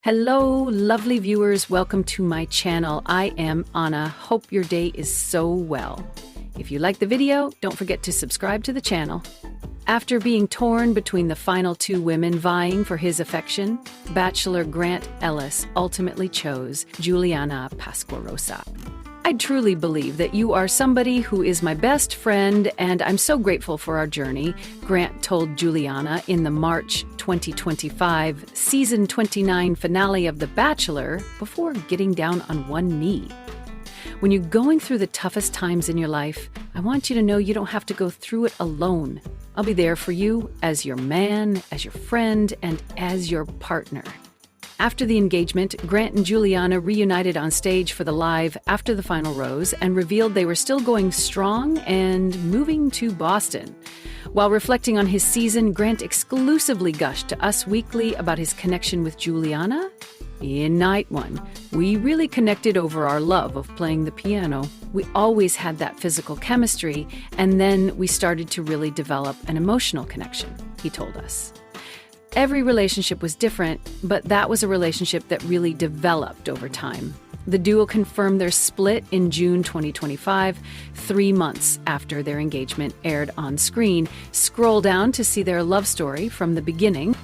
Hello, lovely viewers. Welcome to my channel. I am Anna. Hope your day is so well. If you like the video, don't forget to subscribe to the channel. After being torn between the final two women vying for his affection, Bachelor Grant Ellis ultimately chose Juliana Pasquarosa. I truly believe that you are somebody who is my best friend, and I'm so grateful for our journey, Grant told Juliana in the March 2025 Season 29 finale of The Bachelor before getting down on one knee. When you're going through the toughest times in your life, I want you to know you don't have to go through it alone. I'll be there for you as your man, as your friend, and as your partner. After the engagement, Grant and Juliana reunited on stage for the live after the final rose and revealed they were still going strong and moving to Boston. While reflecting on his season, Grant exclusively gushed to Us Weekly about his connection with Juliana. In night one, we really connected over our love of playing the piano. We always had that physical chemistry, and then we started to really develop an emotional connection, he told us. Every relationship was different, but that was a relationship that really developed over time. The duo confirmed their split in June 2025, 3 months after their engagement aired on screen. Scroll down to see their love story from the beginning.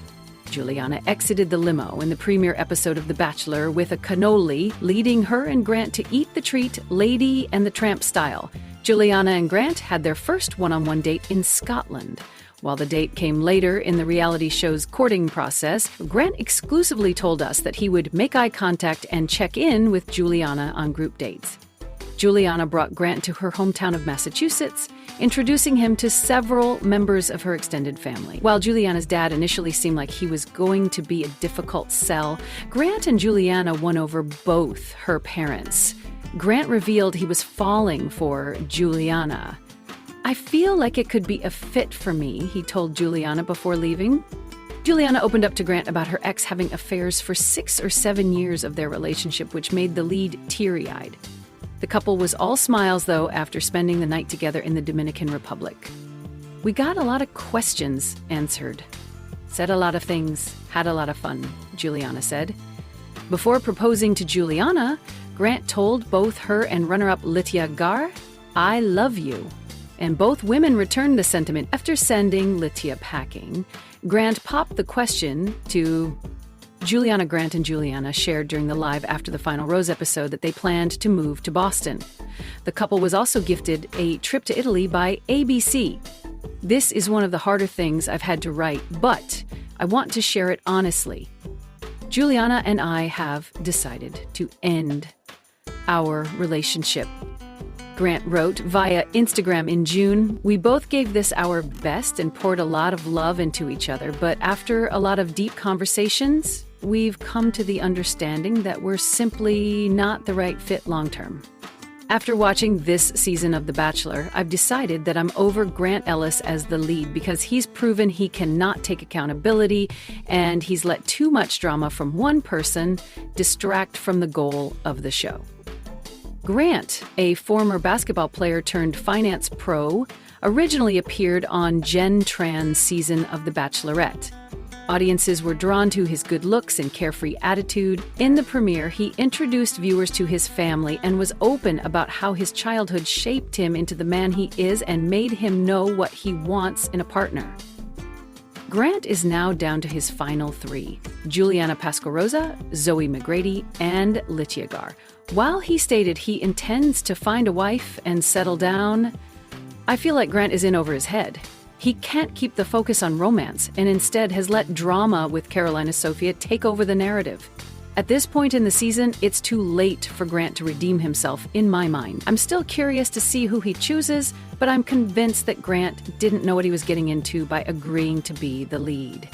Juliana exited the limo in the premiere episode of The Bachelor with a cannoli, leading her and Grant to eat the treat Lady and the Tramp style. Juliana and Grant had their first one-on-one date in Scotland. While the date came later in the reality show's courting process, Grant exclusively told us that he would make eye contact and check in with Juliana on group dates. Juliana brought Grant to her hometown of Massachusetts, introducing him to several members of her extended family. While Juliana's dad initially seemed like he was going to be a difficult sell, Grant and Juliana won over both her parents. Grant revealed he was falling for Juliana. "I feel like it could be a fit for me," he told Juliana before leaving. Juliana opened up to Grant about her ex having affairs for 6 or 7 years of their relationship, which made the lead teary-eyed. The couple was all smiles, though, after spending the night together in the Dominican Republic. "We got a lot of questions answered. Said a lot of things, had a lot of fun," Juliana said. Before proposing to Juliana, Grant told both her and runner-up Litya Gar, "I love you." And both women returned the sentiment after sending Litya packing. Grant popped the question to Juliana. Grant and Juliana shared during the live after the final rose episode that they planned to move to Boston. The couple was also gifted a trip to Italy by ABC. "This is one of the harder things I've had to write, but I want to share it honestly. Juliana and I have decided to end our relationship," Grant wrote via Instagram in June. "We both gave this our best and poured a lot of love into each other, but after a lot of deep conversations, we've come to the understanding that we're simply not the right fit long-term. After watching this season of The Bachelor, I've decided that I'm over Grant Ellis as the lead because he's proven he cannot take accountability and he's let too much drama from one person distract from the goal of the show." Grant, a former basketball player turned finance pro, originally appeared on Jen Tran's season of The Bachelorette. Audiences were drawn to his good looks and carefree attitude. In the premiere, he introduced viewers to his family and was open about how his childhood shaped him into the man he is and made him know what he wants in a partner. Grant is now down to his final 3, Juliana Pasquarosa, Zoe McGrady, and Litya Gar. While he stated he intends to find a wife and settle down, I feel like Grant is in over his head. He can't keep the focus on romance and instead has let drama with Carolina Sofia take over the narrative. At this point in the season, it's too late for Grant to redeem himself, in my mind. I'm still curious to see who he chooses, but I'm convinced that Grant didn't know what he was getting into by agreeing to be the lead.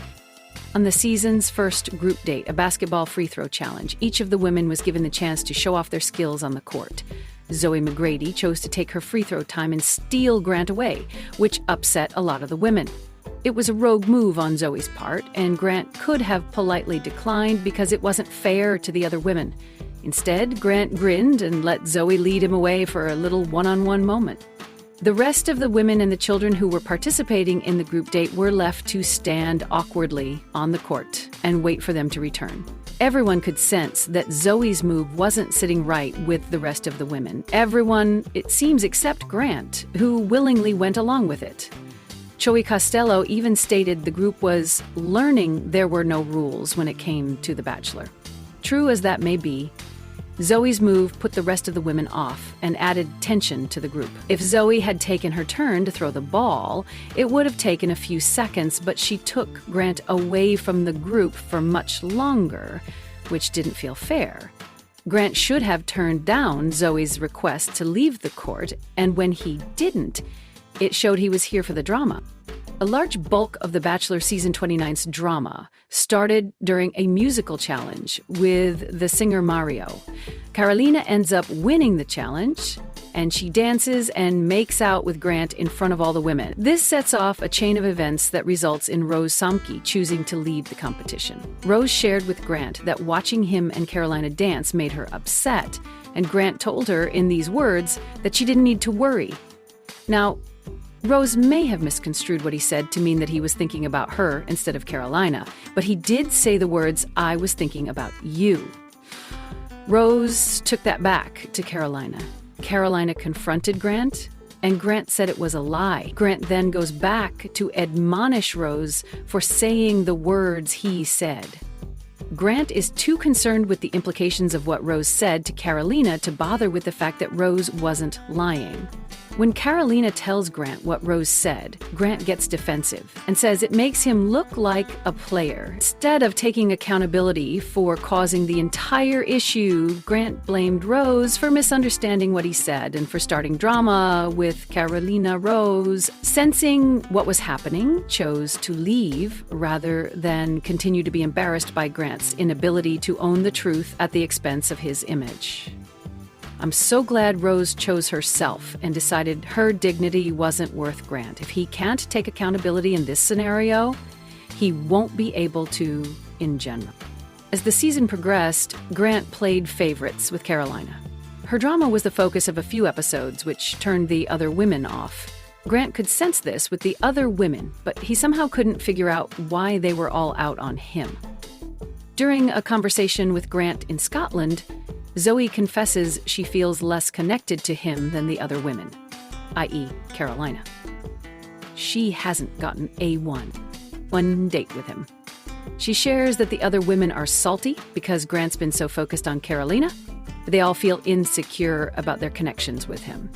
On the season's first group date, a basketball free throw challenge, each of the women was given the chance to show off their skills on the court. Zoe McGrady chose to take her free throw time and steal Grant away, which upset a lot of the women. It was a rogue move on Zoe's part, and Grant could have politely declined because it wasn't fair to the other women. Instead, Grant grinned and let Zoe lead him away for a little one-on-one moment. The rest of the women and the children who were participating in the group date were left to stand awkwardly on the court and wait for them to return. Everyone could sense that Zoe's move wasn't sitting right with the rest of the women. Everyone, it seems, except Grant, who willingly went along with it. Joey Costello even stated the group was learning there were no rules when it came to The Bachelor. True as that may be, Zoe's move put the rest of the women off and added tension to the group. If Zoe had taken her turn to throw the ball, it would have taken a few seconds, but she took Grant away from the group for much longer, which didn't feel fair. Grant should have turned down Zoe's request to leave the court, and when he didn't, it showed he was here for the drama. A large bulk of The Bachelor Season 29's drama started during a musical challenge with the singer Mario. Carolina ends up winning the challenge, and she dances and makes out with Grant in front of all the women. This sets off a chain of events that results in Rose Samke choosing to leave the competition. Rose shared with Grant that watching him and Carolina dance made her upset, and Grant told her in these words that she didn't need to worry. Now, Rose may have misconstrued what he said to mean that he was thinking about her instead of Carolina, but he did say the words, "I was thinking about you." Rose took that back to Carolina. Carolina confronted Grant, and Grant said it was a lie. Grant then goes back to admonish Rose for saying the words he said. Grant is too concerned with the implications of what Rose said to Carolina to bother with the fact that Rose wasn't lying. When Carolina tells Grant what Rose said, Grant gets defensive and says it makes him look like a player. Instead of taking accountability for causing the entire issue, Grant blamed Rose for misunderstanding what he said and for starting drama with Carolina. Rose, sensing what was happening, chose to leave rather than continue to be embarrassed by Grant's inability to own the truth at the expense of his image. I'm so glad Rose chose herself and decided her dignity wasn't worth Grant. If he can't take accountability in this scenario, he won't be able to in general. As the season progressed, Grant played favorites with Carolina. Her drama was the focus of a few episodes, which turned the other women off. Grant could sense this with the other women, but he somehow couldn't figure out why they were all out on him. During a conversation with Grant in Scotland, Zoe confesses she feels less connected to him than the other women, i.e. Carolina. She hasn't gotten one date with him. She shares that the other women are salty because Grant's been so focused on Carolina. They all feel insecure about their connections with him.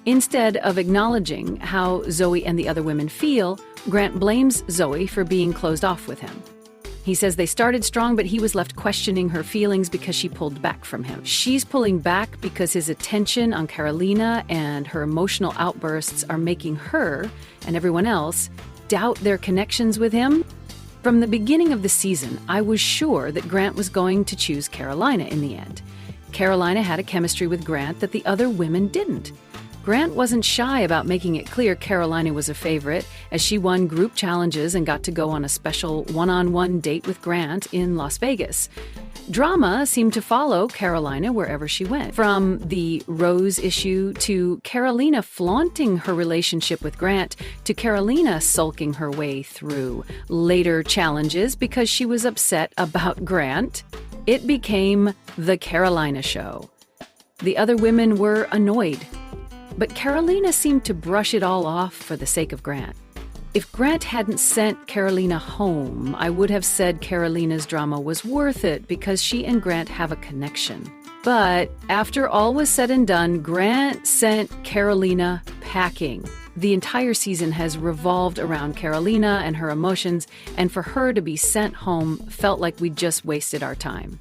Instead of acknowledging how Zoe and the other women feel, Grant blames Zoe for being closed off with him. He says they started strong, but he was left questioning her feelings because she pulled back from him. She's pulling back because his attention on Carolina and her emotional outbursts are making her and everyone else doubt their connections with him. From the beginning of the season, I was sure that Grant was going to choose Carolina in the end. Carolina had a chemistry with Grant that the other women didn't. Grant wasn't shy about making it clear Carolina was a favorite, as she won group challenges and got to go on a special one-on-one date with Grant in Las Vegas. Drama seemed to follow Carolina wherever she went, from the Rose issue to Carolina flaunting her relationship with Grant to Carolina sulking her way through later challenges because she was upset about Grant. It became the Carolina show. The other women were annoyed, but Carolina seemed to brush it all off for the sake of Grant. If Grant hadn't sent Carolina home, I would have said Carolina's drama was worth it because she and Grant have a connection. But after all was said and done, Grant sent Carolina packing. The entire season has revolved around Carolina and her emotions, and for her to be sent home felt like we just wasted our time.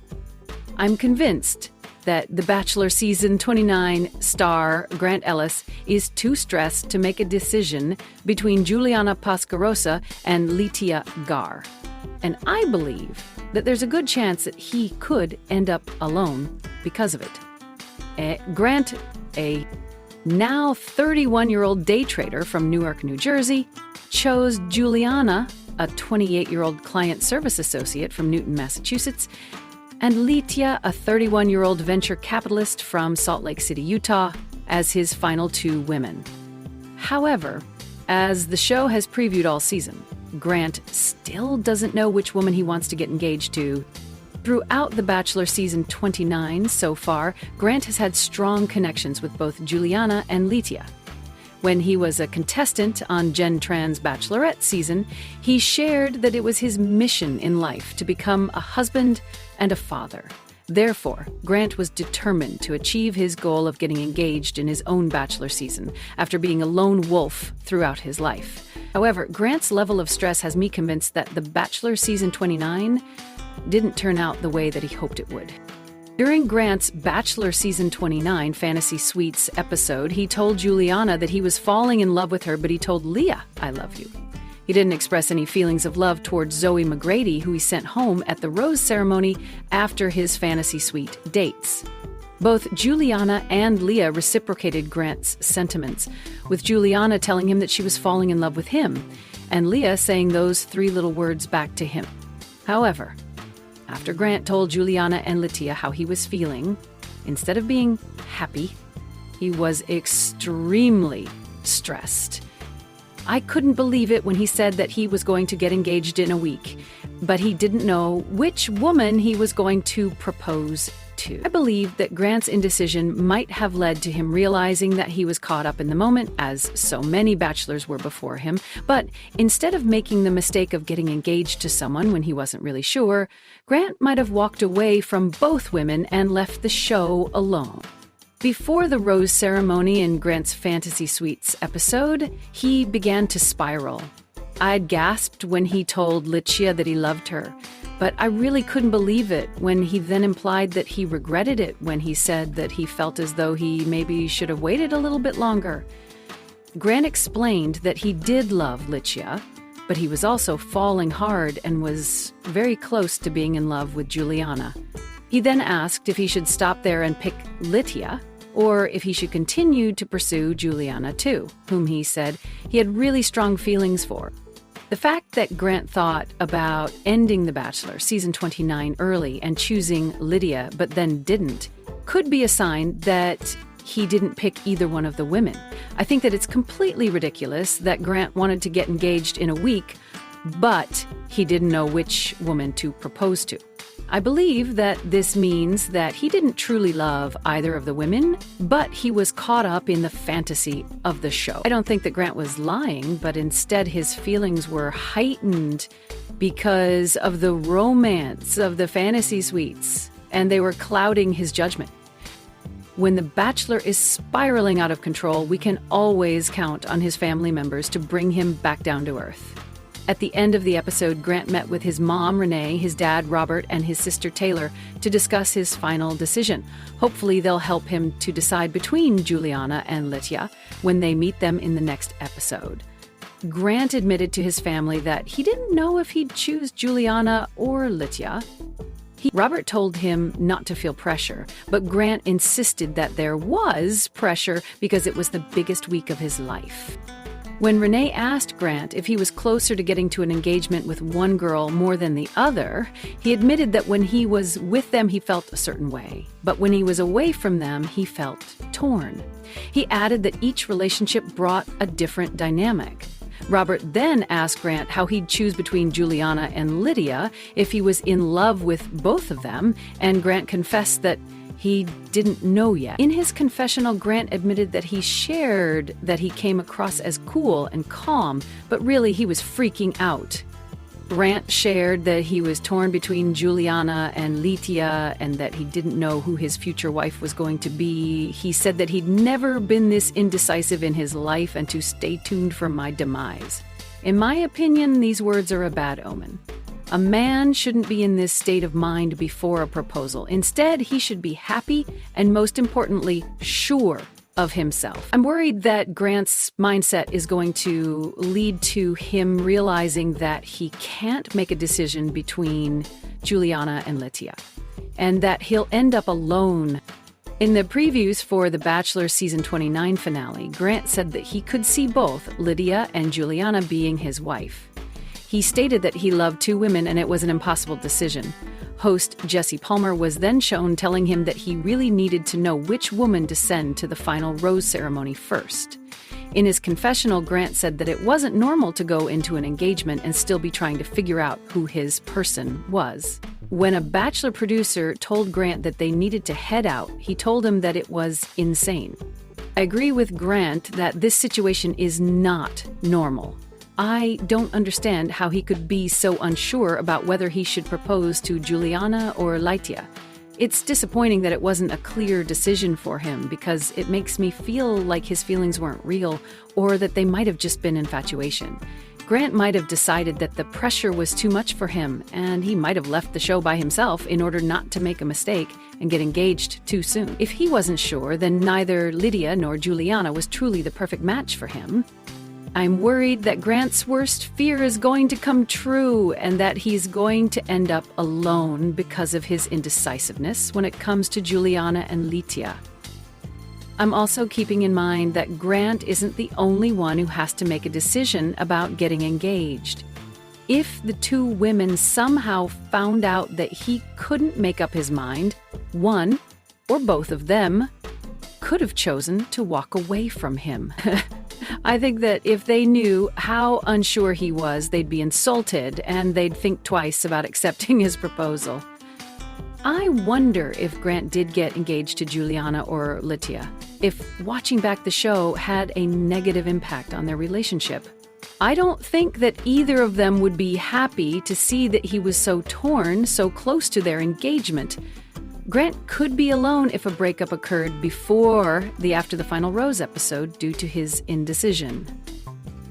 I'm convinced that The Bachelor Season 29 star Grant Ellis is too stressed to make a decision between Juliana Pasquarosa and Litia Gar. And I believe that there's a good chance that he could end up alone because of it. Grant, a now 31-year-old day trader from Newark, New Jersey, chose Juliana, a 28-year-old client service associate from Newton, Massachusetts, and Litia, a 31-year-old venture capitalist from Salt Lake City, Utah, as his final two women. However, as the show has previewed all season, Grant still doesn't know which woman he wants to get engaged to. Throughout The Bachelor season 29 so far, Grant has had strong connections with both Juliana and Lytia. When he was a contestant on Jen Tran's Bachelorette season, he shared that it was his mission in life to become a husband and a father. Therefore, Grant was determined to achieve his goal of getting engaged in his own Bachelor season after being a lone wolf throughout his life. However, Grant's level of stress has me convinced that The Bachelor season 29 didn't turn out the way that he hoped it would. During Grant's Bachelor season 29 Fantasy Suites episode, he told Juliana that he was falling in love with her, but he told Leah, "I love you." He didn't express any feelings of love towards Zoe McGrady, who he sent home at the rose ceremony after his Fantasy Suite dates. Both Juliana and Leah reciprocated Grant's sentiments, with Juliana telling him that she was falling in love with him, and Leah saying those three little words back to him. However, after Grant told Juliana and Lytia how he was feeling, instead of being happy, he was extremely stressed. I couldn't believe it when he said that he was going to get engaged in a week, but he didn't know which woman he was going to propose to. I believe that Grant's indecision might have led to him realizing that he was caught up in the moment, as so many bachelors were before him, but instead of making the mistake of getting engaged to someone when he wasn't really sure, Grant might have walked away from both women and left the show alone. Before the rose ceremony in Grant's Fantasy Suites episode, he began to spiral. I'd gasped when he told Lytia that he loved her, but I really couldn't believe it when he then implied that he regretted it when he said that he felt as though he maybe should have waited a little bit longer. Grant explained that he did love Lytia, but he was also falling hard and was very close to being in love with Juliana. He then asked if he should stop there and pick Lytia, or if he should continue to pursue Juliana too, whom he said he had really strong feelings for. The fact that Grant thought about ending The Bachelor season 29 early and choosing Lydia but then didn't could be a sign that he didn't pick either one of the women. I think that it's completely ridiculous that Grant wanted to get engaged in a week, but he didn't know which woman to propose to. I believe that this means that he didn't truly love either of the women, but he was caught up in the fantasy of the show. I don't think that Grant was lying, but instead his feelings were heightened because of the romance of the Fantasy Suites, and they were clouding his judgment. When The Bachelor is spiraling out of control, we can always count on his family members to bring him back down to earth. At the end of the episode, Grant met with his mom, Renee, his dad, Robert, and his sister, Taylor, to discuss his final decision. Hopefully, they'll help him to decide between Juliana and Lytia when they meet them in the next episode. Grant admitted to his family that he didn't know if he'd choose Juliana or Lytia. Robert told him not to feel pressure, but Grant insisted that there was pressure because it was the biggest week of his life. When Renee asked Grant if he was closer to getting to an engagement with one girl more than the other, he admitted that when he was with them, he felt a certain way. But when he was away from them, he felt torn. He added that each relationship brought a different dynamic. Robert then asked Grant how he'd choose between Juliana and Lydia if he was in love with both of them, and Grant confessed that he didn't know yet. In his confessional, Grant admitted that he shared that he came across as cool and calm, but really he was freaking out. Grant shared that he was torn between Juliana and Lytia and that he didn't know who his future wife was going to be. He said that he'd never been this indecisive in his life and to stay tuned for my demise. In my opinion, these words are a bad omen. A man shouldn't be in this state of mind before a proposal. Instead, he should be happy and, most importantly, sure of himself. I'm worried that Grant's mindset is going to lead to him realizing that he can't make a decision between Juliana and Lytia, and that he'll end up alone. In the previews for The Bachelor season 29 finale, Grant said that he could see both Lydia and Juliana being his wife. He stated that he loved two women and it was an impossible decision. Host Jesse Palmer was then shown telling him that he really needed to know which woman to send to the final rose ceremony first. In his confessional, Grant said that it wasn't normal to go into an engagement and still be trying to figure out who his person was. When a Bachelor producer told Grant that they needed to head out, he told him that it was insane. I agree with Grant that this situation is not normal. I don't understand how he could be so unsure about whether he should propose to Juliana or Lytia. It's disappointing that it wasn't a clear decision for him because it makes me feel like his feelings weren't real or that they might have just been infatuation. Grant might have decided that the pressure was too much for him and he might have left the show by himself in order not to make a mistake and get engaged too soon. If he wasn't sure, then neither Lydia nor Juliana was truly the perfect match for him. I'm worried that Grant's worst fear is going to come true and that he's going to end up alone because of his indecisiveness when it comes to Juliana and Lytia. I'm also keeping in mind that Grant isn't the only one who has to make a decision about getting engaged. If the two women somehow found out that he couldn't make up his mind, one or both of them could have chosen to walk away from him. I think that if they knew how unsure he was, they'd be insulted and they'd think twice about accepting his proposal. I wonder if Grant did get engaged to Juliana or Lytia, if watching back the show had a negative impact on their relationship. I don't think that either of them would be happy to see that he was so torn, so close to their engagement. Grant could be alone if a breakup occurred before the After the Final Rose episode due to his indecision.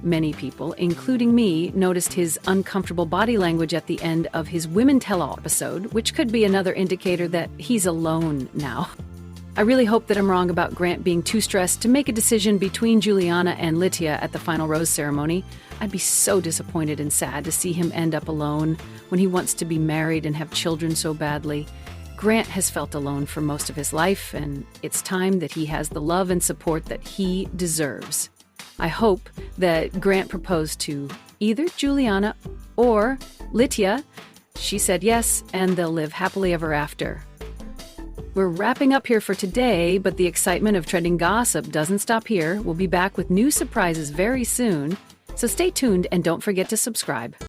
Many people, including me, noticed his uncomfortable body language at the end of his Women Tell All episode, which could be another indicator that he's alone now. I really hope that I'm wrong about Grant being too stressed to make a decision between Juliana and Lytia at the Final Rose ceremony. I'd be so disappointed and sad to see him end up alone when he wants to be married and have children so badly. Grant has felt alone for most of his life, and it's time that he has the love and support that he deserves. I hope that Grant proposed to either Juliana or Lytia. She said yes, and they'll live happily ever after. We're wrapping up here for today, but the excitement of trending gossip doesn't stop here. We'll be back with new surprises very soon, so stay tuned and don't forget to subscribe.